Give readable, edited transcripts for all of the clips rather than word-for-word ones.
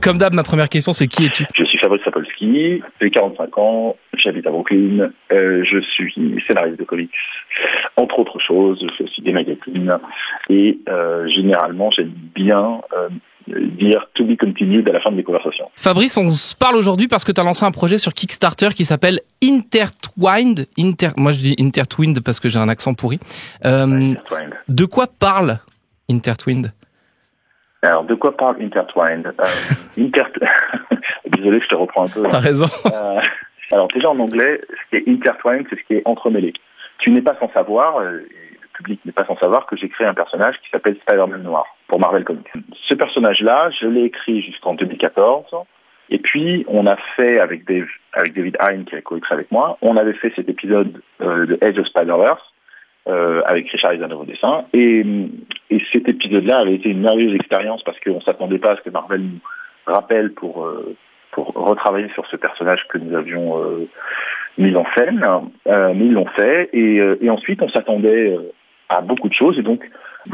Comme d'hab, ma première question, c'est qui es-tu ? Je suis Fabrice Sapolsky, j'ai 45 ans, j'habite à Brooklyn, je suis scénariste de comics, entre autres choses, je fais aussi des magazines, et généralement, j'aime bien dire « to be continued » à la fin de mes conversations. Fabrice, on se parle aujourd'hui parce que tu as lancé un projet sur Kickstarter qui s'appelle Intertwined. Moi, je dis Intertwined parce que j'ai un accent pourri. Intertwined. De quoi parle Intertwined ? Alors, de quoi parle Intertwined Désolé, je te reprends un peu. T'as raison. Alors, déjà en anglais, ce qui est intertwined, c'est ce qui est entremêlé. Tu n'es pas sans savoir, le public n'est pas sans savoir que j'ai créé un personnage qui s'appelle Spider-Man Noir pour Marvel Comics. Ce personnage-là, je l'ai écrit jusqu'en 2014. Et puis, on a fait avec David Hein, qui a coécrit avec moi, on avait fait cet épisode de Edge of Spider-Verse, avec Richard Isanov au dessin, et cet épisode-là avait été une merveilleuse expérience parce qu'on s'attendait pas à ce que Marvel nous rappelle pour retravailler sur ce personnage que nous avions mis en scène, mais ils l'ont fait, et ensuite on s'attendait à beaucoup de choses, et donc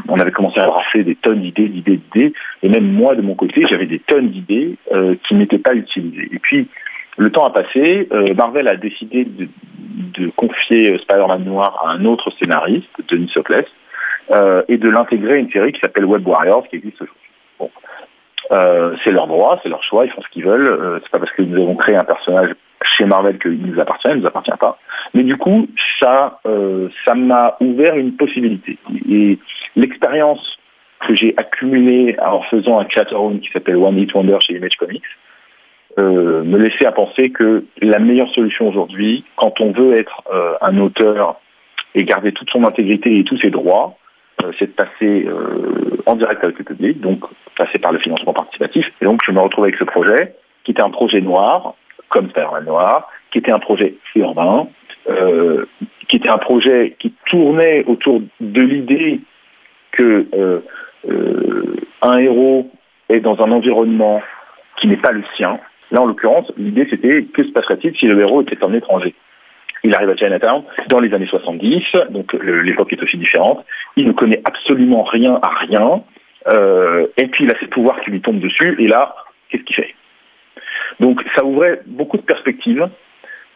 on avait commencé à brasser des tonnes d'idées, et même moi de mon côté j'avais des tonnes d'idées qui n'étaient pas utilisées. Et puis le temps a passé, Marvel a décidé de confier Spider-Man Noir à un autre scénariste, Denis Sokles, et de l'intégrer à une série qui s'appelle Web Warriors, qui existe aujourd'hui. Bon. C'est leur droit, c'est leur choix, ils font ce qu'ils veulent. C'est pas parce que nous avons créé un personnage chez Marvel qu'il nous appartient, il nous appartient pas. Mais du coup, ça m'a ouvert une possibilité. Et l'expérience que j'ai accumulée en faisant un creator room qui s'appelle One Hit Wonder chez Image Comics me laissait à penser que la meilleure solution aujourd'hui, quand on veut être un auteur et garder toute son intégrité et tous ses droits, c'est de passer en direct avec le public, donc passer par le financement participatif. Et donc je me retrouve avec ce projet, qui était un projet noir, comme Spider-Man Noir, qui était un projet urbain, qui était un projet qui tournait autour de l'idée que un héros est dans un environnement qui n'est pas le sien. Là, en l'occurrence, l'idée c'était que se passerait-il si le héros était un étranger. Il arrive à Chinatown dans les années 70, donc l'époque est aussi différente. Il ne connaît absolument rien à rien, et puis il a ses pouvoirs qui lui tombent dessus, et là, qu'est-ce qu'il fait ? Donc ça ouvrait beaucoup de perspectives,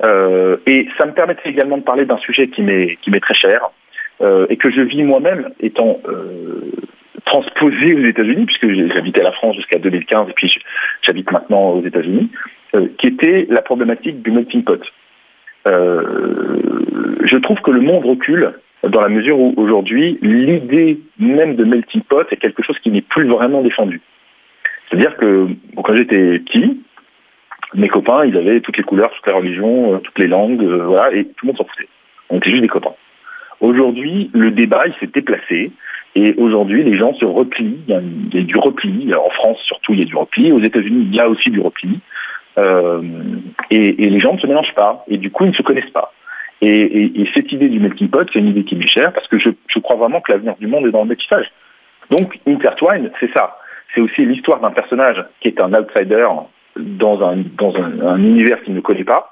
et ça me permettait également de parler d'un sujet qui m'est très cher, et que je vis moi-même étant transposé aux États-Unis, puisque j'habitais la France jusqu'à 2015, et puis j'habite maintenant aux États-Unis, qui était la problématique du melting pot. Je trouve que le monde recule dans la mesure où aujourd'hui l'idée même de melting pot est quelque chose qui n'est plus vraiment défendu. C'est-à-dire que quand j'étais petit, mes copains ils avaient toutes les couleurs, toutes les religions, toutes les langues, voilà, et tout le monde s'en foutait. On était juste des copains. Aujourd'hui, le débat il s'est déplacé et aujourd'hui les gens se replient. Il y a du repli. En France surtout il y a du repli. Aux États-Unis il y a aussi du repli. Et les gens ne se mélangent pas, et du coup ils ne se connaissent pas. Et cette idée du melting pot, c'est une idée qui m'est chère, parce que je crois vraiment que l'avenir du monde est dans le métissage. Donc Intertwined, c'est ça. C'est aussi l'histoire d'un personnage qui est un outsider dans un univers qu'il ne connaît pas,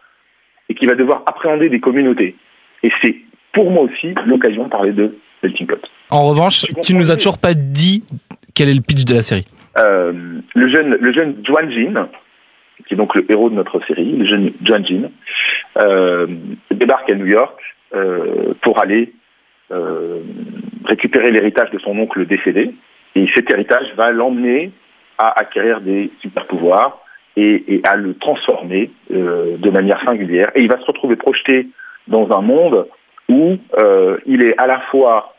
et qui va devoir appréhender des communautés. Et c'est pour moi aussi l'occasion de parler de melting pot. En revanche, tu nous as toujours pas dit quel est le pitch de la série. Le jeune Juan Jin, qui est donc le héros de notre série, le jeune Juan Jin, débarque à New York pour aller récupérer l'héritage de son oncle décédé. Et cet héritage va l'emmener à acquérir des super-pouvoirs et à le transformer de manière singulière. Et il va se retrouver projeté dans un monde où il est à la fois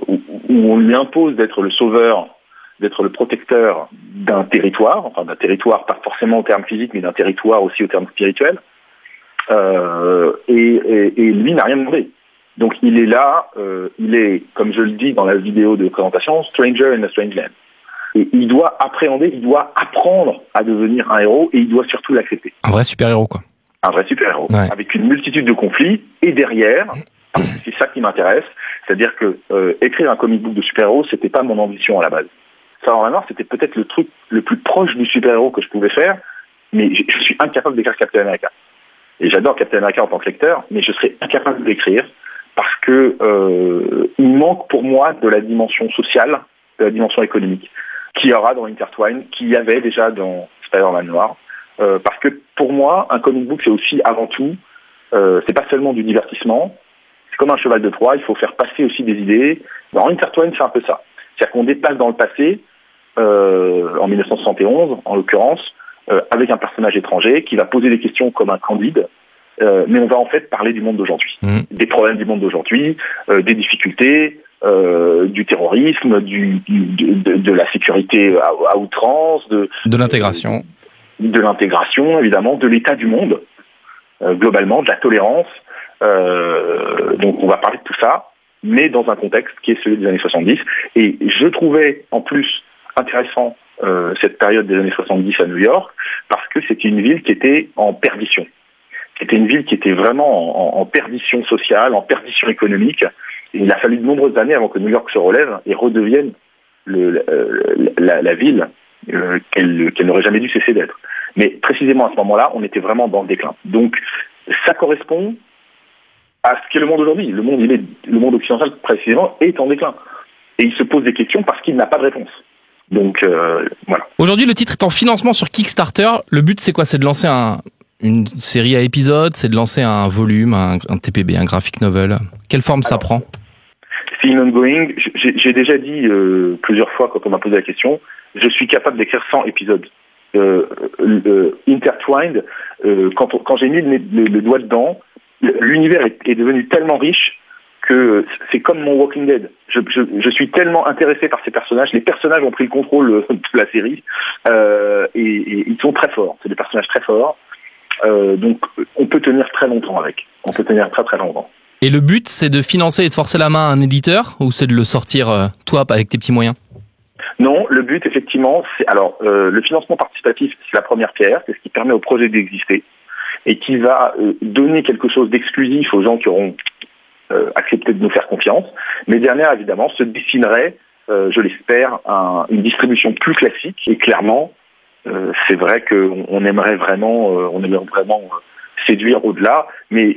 où on lui impose d'être le sauveur, d'être le protecteur d'un territoire, enfin d'un territoire pas forcément au terme physique, mais d'un territoire aussi au terme spirituel, et lui n'a rien demandé. Donc il est là, il est, comme je le dis dans la vidéo de présentation, stranger in a strange land. Et il doit appréhender, il doit apprendre à devenir un héros, et il doit surtout l'accepter. Un vrai super-héros, quoi. Un vrai super-héros, ouais. Avec une multitude de conflits, et derrière, c'est ça qui m'intéresse, c'est-à-dire que écrire un comic book de super-héros, c'était pas mon ambition à la base. Spider-Man Noir, c'était peut-être le truc le plus proche du super-héros que je pouvais faire, mais je suis incapable d'écrire Captain America. Et j'adore Captain America en tant que lecteur, mais je serais incapable de l'écrire parce que il manque pour moi de la dimension sociale, de la dimension économique, qu'il y aura dans Intertwine, qu'il y avait déjà dans Spider-Man noir, parce que pour moi, un comic book, c'est aussi avant tout, c'est pas seulement du divertissement, c'est comme un cheval de Troie, il faut faire passer aussi des idées. Dans Intertwine, c'est un peu ça. C'est-à-dire qu'on déplace dans le passé, en 1971, en l'occurrence, avec un personnage étranger qui va poser des questions comme un Candide, mais on va en fait parler du monde d'aujourd'hui, des problèmes du monde d'aujourd'hui, des difficultés, du terrorisme, de la sécurité à outrance, de l'intégration, de l'intégration évidemment, de l'état du monde globalement, de la tolérance. Donc on va parler de tout ça, mais dans un contexte qui est celui des années 70. Et je trouvais en plus intéressant cette période des années 70 à New York, parce que c'était une ville qui était en perdition. C'était une ville qui était vraiment en perdition sociale, en perdition économique. Et il a fallu de nombreuses années avant que New York se relève et redevienne la ville qu'elle n'aurait jamais dû cesser d'être. Mais précisément à ce moment-là, on était vraiment dans le déclin. Donc ça correspond à ce qu'est le monde aujourd'hui. Le monde occidental précisément est en déclin. Et il se pose des questions parce qu'il n'a pas de réponse. Donc voilà. Aujourd'hui, le titre est en financement sur Kickstarter. Le but, c'est quoi? C'est de lancer une série à épisodes, c'est de lancer un volume, un TPB, un graphic novel. Quelle forme ça prend? C'est une ongoing. J'ai déjà dit plusieurs fois quand on m'a posé la question, je suis capable d'écrire 100 épisodes. Intertwined, quand j'ai mis le doigt dedans, l'univers est devenu tellement riche que c'est comme mon Walking Dead. Je suis tellement intéressé par ces personnages. Les personnages ont pris le contrôle de la série et ils sont très forts. C'est des personnages très forts. Donc on peut tenir très longtemps avec. On peut tenir très très longtemps. Et le but, c'est de financer et de forcer la main à un éditeur, ou c'est de le sortir toi avec tes petits moyens? Non, le but effectivement, c'est le financement participatif, c'est la première pierre, c'est ce qui permet au projet d'exister et qui va donner quelque chose d'exclusif aux gens qui auront accepté de nous faire confiance. Mais derrière, évidemment, se dessinerait, je l'espère, une distribution plus classique. Et clairement, c'est vrai qu'on aimerait vraiment, séduire au-delà. Mais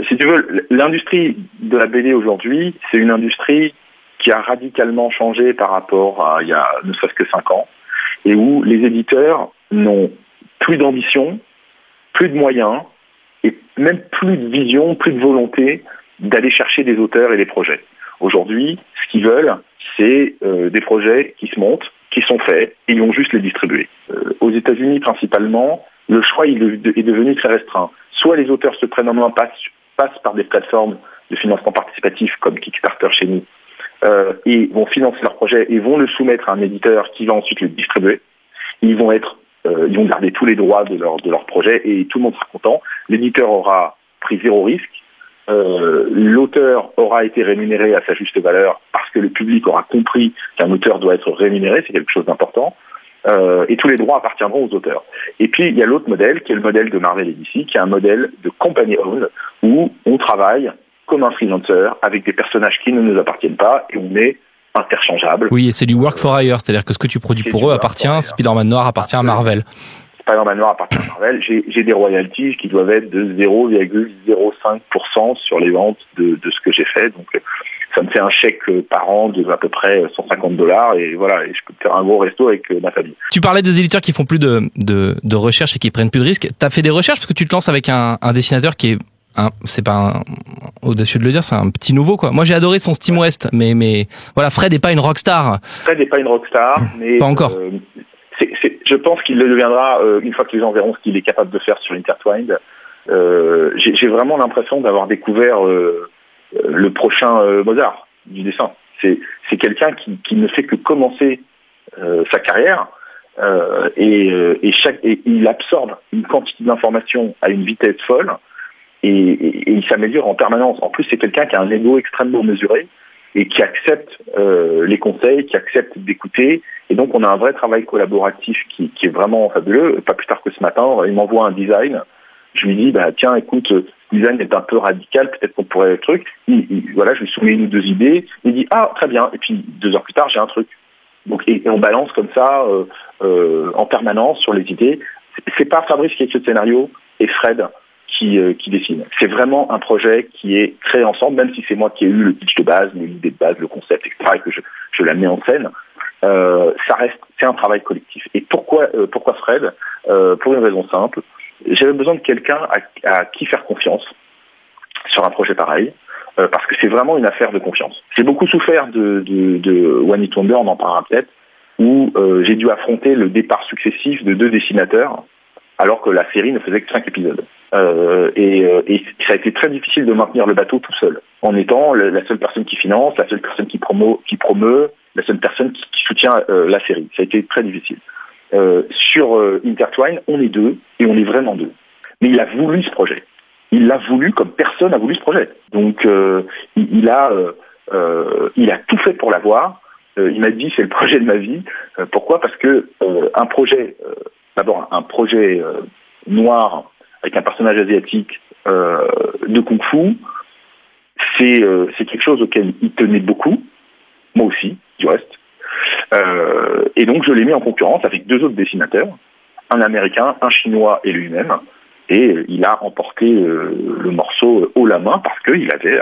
si tu veux, l'industrie de la BD aujourd'hui, c'est une industrie qui a radicalement changé par rapport à il y a ne serait-ce que 5 ans, et où les éditeurs n'ont plus d'ambition, plus de moyens, et même plus de vision, plus de volonté d'aller chercher des auteurs et des projets. Aujourd'hui, ce qu'ils veulent, c'est des projets qui se montent, qui sont faits, et ils vont juste les distribuer. Aux États-Unis, principalement, le choix est devenu très restreint. Soit les auteurs se prennent en main, passent par des plateformes de financement participatif comme Kickstarter chez nous, et vont financer leur projet et vont le soumettre à un éditeur qui va ensuite le distribuer. Ils vont garder tous les droits de leur projet et tout le monde sera content. L'éditeur aura pris 0 risque. L'auteur aura été rémunéré à sa juste valeur parce que le public aura compris qu'un auteur doit être rémunéré, c'est quelque chose d'important. Et tous les droits appartiendront aux auteurs. Et puis il y a l'autre modèle qui est le modèle de Marvel et DC, qui est un modèle de company owned où on travaille comme un freelancer avec des personnages qui ne nous appartiennent pas et on est interchangeable. Oui, et c'est du work for hire, c'est-à-dire que ce que tu produis pour eux appartient, Spider-Man Noir appartient à Marvel. Spider-Man Noir appartient à Marvel. J'ai des royalties qui doivent être de 0,05% sur les ventes de ce que j'ai fait. Donc ça me fait un chèque par an de à peu près $150 et voilà, et je peux faire un gros resto avec ma famille. Tu parlais des éditeurs qui font plus de recherche et qui prennent plus de risques. T'as fait des recherches parce que tu te lances avec un dessinateur qui est c'est pas audacieux de le dire, c'est un petit nouveau quoi. Moi j'ai adoré son Steam West, mais voilà, Fred n'est pas une rockstar. Fred n'est pas une rockstar, mais pas encore. Je pense qu'il le deviendra une fois que les gens verront ce qu'il est capable de faire sur Intertwined. J'ai vraiment l'impression d'avoir découvert le prochain Mozart du dessin. C'est quelqu'un qui ne fait que commencer sa carrière et il absorbe une quantité d'informations à une vitesse folle et il s'améliore en permanence. En plus, c'est quelqu'un qui a un ego extrêmement mesuré et qui accepte les conseils, qui accepte d'écouter. Et donc, on a un vrai travail collaboratif qui est vraiment fabuleux. Pas plus tard que ce matin, il m'envoie un design. Je lui dis, tiens, écoute, le design est un peu radical, peut-être qu'on pourrait le truc. Voilà, je lui soumets 1 ou 2 idées. Il dit, très bien. Et puis, 2 heures plus tard, j'ai un truc. Donc, et on balance comme ça en permanence sur les idées. C'est pas Fabrice qui écrit le scénario et Fred qui dessine. C'est vraiment un projet qui est créé ensemble, même si c'est moi qui ai eu le pitch de base, l'idée de base, le concept, etc., et que je la mets en scène. c'est un travail collectif. Et pourquoi Fred? Pour une raison simple. J'avais besoin de quelqu'un à qui faire confiance sur un projet pareil, parce que c'est vraiment une affaire de confiance. J'ai beaucoup souffert de One Hit Wonder, on en parlera peut-être, où j'ai dû affronter le départ successif de 2 dessinateurs, alors que la série ne faisait que 5 épisodes. Et ça a été très difficile de maintenir le bateau tout seul, en étant la seule personne qui finance, la seule personne qui promeut, la seule personne qui soutient la série. Ça a été très difficile. Sur Intertwine, on est 2, et on est vraiment 2. Mais il a voulu ce projet. Il l'a voulu comme personne n'a voulu ce projet. Donc il a tout fait pour l'avoir. Il m'a dit c'est le projet de ma vie. Pourquoi? Parce que un projet noir avec un personnage asiatique de kung-fu, c'est quelque chose auquel il tenait beaucoup. Moi aussi, du reste. Et donc je l'ai mis en concurrence avec 2 autres dessinateurs, un Américain, un Chinois et lui-même. Et il a emporté le morceau haut la main parce qu'il avait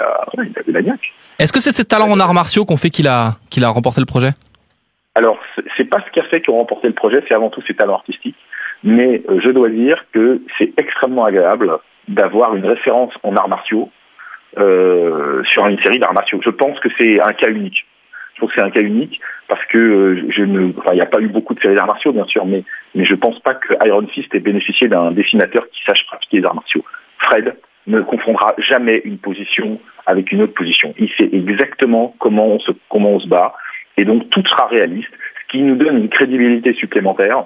la niaque. Est-ce que c'est ces talents en arts martiaux qu'on fait qu'il a remporté le projet? Alors, c'est pas ce qui a fait qu'il a remporté le projet, c'est avant tout ses talents artistiques. Mais je dois dire que c'est extrêmement agréable d'avoir une référence en arts martiaux sur une série d'arts martiaux. Je pense que c'est un cas unique. Je trouve que c'est un cas unique parce que il n'y a pas eu beaucoup de séries d'arts martiaux, bien sûr, mais je pense pas que Iron Fist ait bénéficié d'un dessinateur qui sache pratiquer les arts martiaux. Fred ne confondra jamais une position avec une autre position. Il sait exactement comment on se bat, et donc tout sera réaliste, ce qui nous donne une crédibilité supplémentaire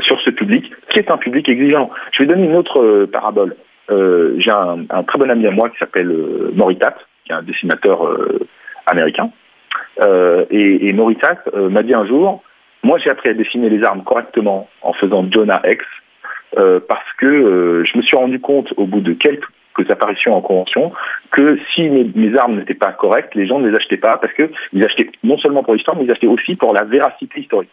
sur ce public, qui est un public exigeant. Je vais donner une autre parabole. J'ai un très bon ami à moi qui s'appelle Moritat, qui est un dessinateur américain. Et Moritat m'a dit un jour, moi j'ai appris à dessiner les armes correctement en faisant Jonah X, parce que je me suis rendu compte au bout de quelques apparitions en convention que si mes armes n'étaient pas correctes, les gens ne les achetaient pas, parce que ils achetaient non seulement pour l'histoire, mais ils achetaient aussi pour la véracité historique.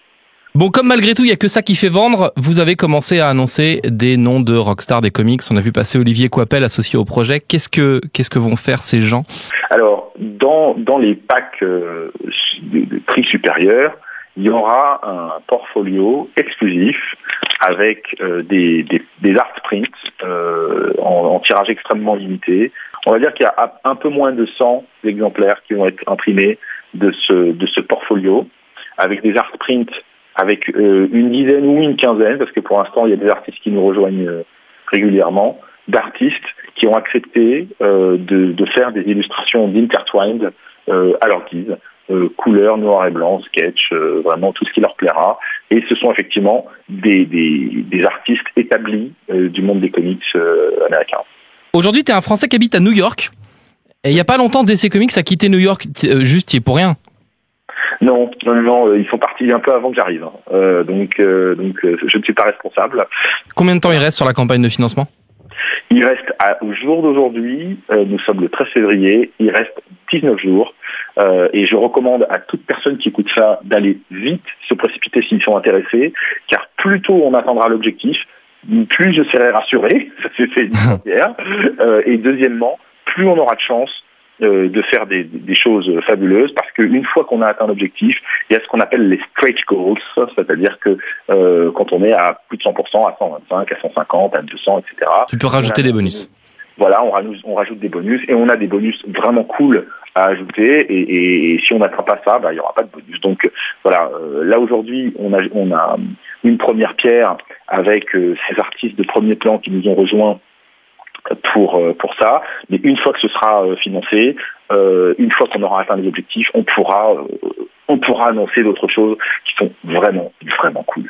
Bon, comme malgré tout, il n'y a que ça qui fait vendre, vous avez commencé à annoncer des noms de rockstars des comics. On a vu passer Olivier Coipel associé au projet. Qu'est-ce que vont faire ces gens? Alors, dans les packs de prix supérieurs, il y aura un portfolio exclusif avec des art prints en tirage extrêmement limité. On va dire qu'il y a un peu moins de 100 exemplaires qui vont être imprimés de ce portfolio, avec des art prints avec une dizaine ou une quinzaine, parce que pour l'instant il y a des artistes qui nous rejoignent régulièrement, d'artistes qui ont accepté de faire des illustrations d'Intertwined à leur guise, couleur, noir et blanc, sketch, vraiment tout ce qui leur plaira. Et ce sont effectivement des artistes établis du monde des comics américains. Aujourd'hui, tu es un Français qui habite à New York. Et il n'y a pas longtemps, DC Comics a quitté New York, juste y est pour rien. Non, ils sont partis un peu avant que j'arrive. Donc, je ne suis pas responsable. Combien de temps il reste sur la campagne de financement? Il reste, au jour d'aujourd'hui, nous sommes le 13 février, il reste 19 jours. Et je recommande à toute personne qui écoute ça d'aller vite se précipiter s'ils sont intéressés, car plus tôt on atteindra l'objectif, plus je serai rassuré, ça c'est fait une première. Et deuxièmement, plus on aura de chance de faire des choses fabuleuses, parce qu'une fois qu'on a atteint l'objectif, il y a ce qu'on appelle les stretch goals, c'est-à-dire que quand on est à plus de 100%, à 125, à 150, à 200, etc. Tu peux rajouter des bonus. Voilà, on rajoute des bonus, et on a des bonus vraiment cool à ajouter, et si on n'atteint pas ça, il y aura pas de bonus. Donc voilà, là aujourd'hui, on a une première pierre avec ces artistes de premier plan qui nous ont rejoints pour ça, mais une fois que ce sera financé, une fois qu'on aura atteint les objectifs, on pourra annoncer d'autres choses qui sont vraiment, vraiment cool.